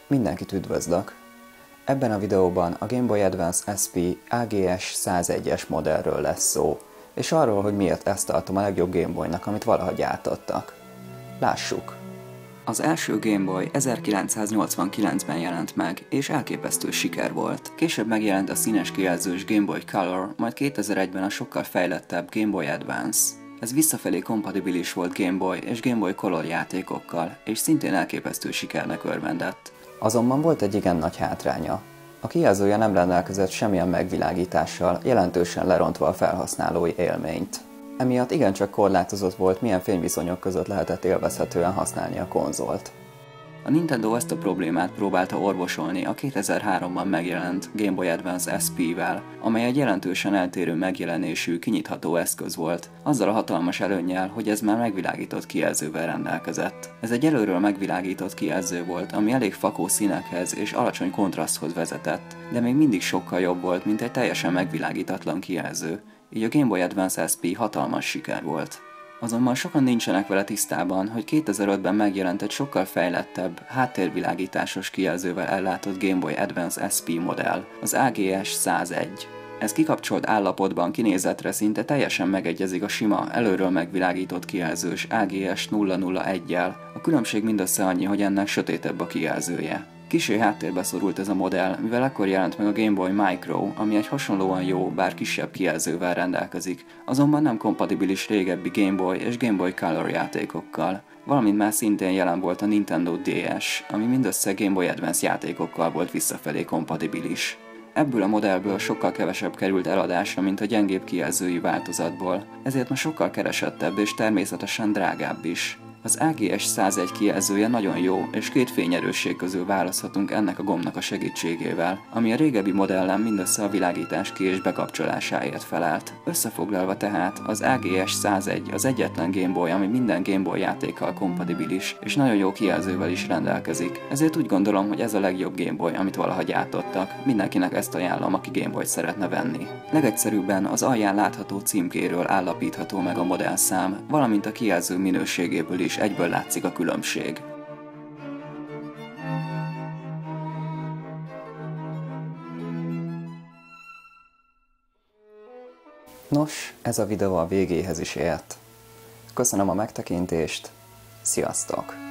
Mindenkit üdvözlök! Ebben a videóban a Game Boy Advance SP AGS 101-es modellről lesz szó, és arról, hogy miért ezt tartom a legjobb Game Boy-nak, amit valaha gyártottak. Lássuk! Az első Game Boy 1989-ben jelent meg, és elképesztő siker volt. Később megjelent a színes kijelzős Game Boy Color, majd 2001-ben a sokkal fejlettebb Game Boy Advance. Ez visszafelé kompatibilis volt Game Boy és Game Boy Color játékokkal, és szintén elképesztő sikernek örvendett. Azonban volt egy igen nagy hátránya. A kijelzője nem rendelkezett semmilyen megvilágítással, jelentősen lerontva a felhasználói élményt. Emiatt igencsak korlátozott volt, milyen fényviszonyok között lehetett élvezhetően használni a konzolt. A Nintendo ezt a problémát próbálta orvosolni a 2003-ban megjelent Game Boy Advance SP-vel, amely egy jelentősen eltérő megjelenésű, kinyitható eszköz volt, azzal a hatalmas előnnyel, hogy ez már megvilágított kijelzővel rendelkezett. Ez egy előről megvilágított kijelző volt, ami elég fakó színekhez és alacsony kontraszthoz vezetett, de még mindig sokkal jobb volt, mint egy teljesen megvilágítatlan kijelző, így a Game Boy Advance SP hatalmas siker volt. Azonban sokan nincsenek vele tisztában, hogy 2005-ben megjelent egy sokkal fejlettebb, háttérvilágításos kijelzővel ellátott Game Boy Advance SP modell, az AGS 101. Ez kikapcsolt állapotban kinézetre szinte teljesen megegyezik a sima, előről megvilágított kijelzős AGS 001-jel, a különbség mindössze annyi, hogy ennek sötétebb a kijelzője. Kissé háttérbe szorult ez a modell, mivel ekkor jelent meg a Game Boy Micro, ami egy hasonlóan jó, bár kisebb kijelzővel rendelkezik, azonban nem kompatibilis régebbi Game Boy és Game Boy Color játékokkal, valamint már szintén jelen volt a Nintendo DS, ami mindössze Game Boy Advance játékokkal volt visszafelé kompatibilis. Ebből a modellből sokkal kevesebb került eladásra, mint a gyengébb kijelzői változatból, ezért ma sokkal keresettebb és természetesen drágább is. Az AGS 101 kijelzője nagyon jó, és két fényerősség közül választhatunk ennek a gombnak a segítségével, ami a régebbi modellen mindössze a világítás ki- és bekapcsolásáért felelt. Összefoglalva tehát, az AGS 101 az egyetlen Game Boy, ami minden Game Boy játékkal kompatibilis, és nagyon jó kijelzővel is rendelkezik. Ezért úgy gondolom, hogy ez a legjobb Game Boy, amit valaha gyártottak. Mindenkinek ezt ajánlom, aki Game Boy-t szeretne venni. Legegyszerűbben az alján látható címkéről állapítható meg a modellszám, valamint a kijelző minőségéből is egyből látszik a különbség. Nos, ez a videó a végéhez is ért. Köszönöm a megtekintést, sziasztok!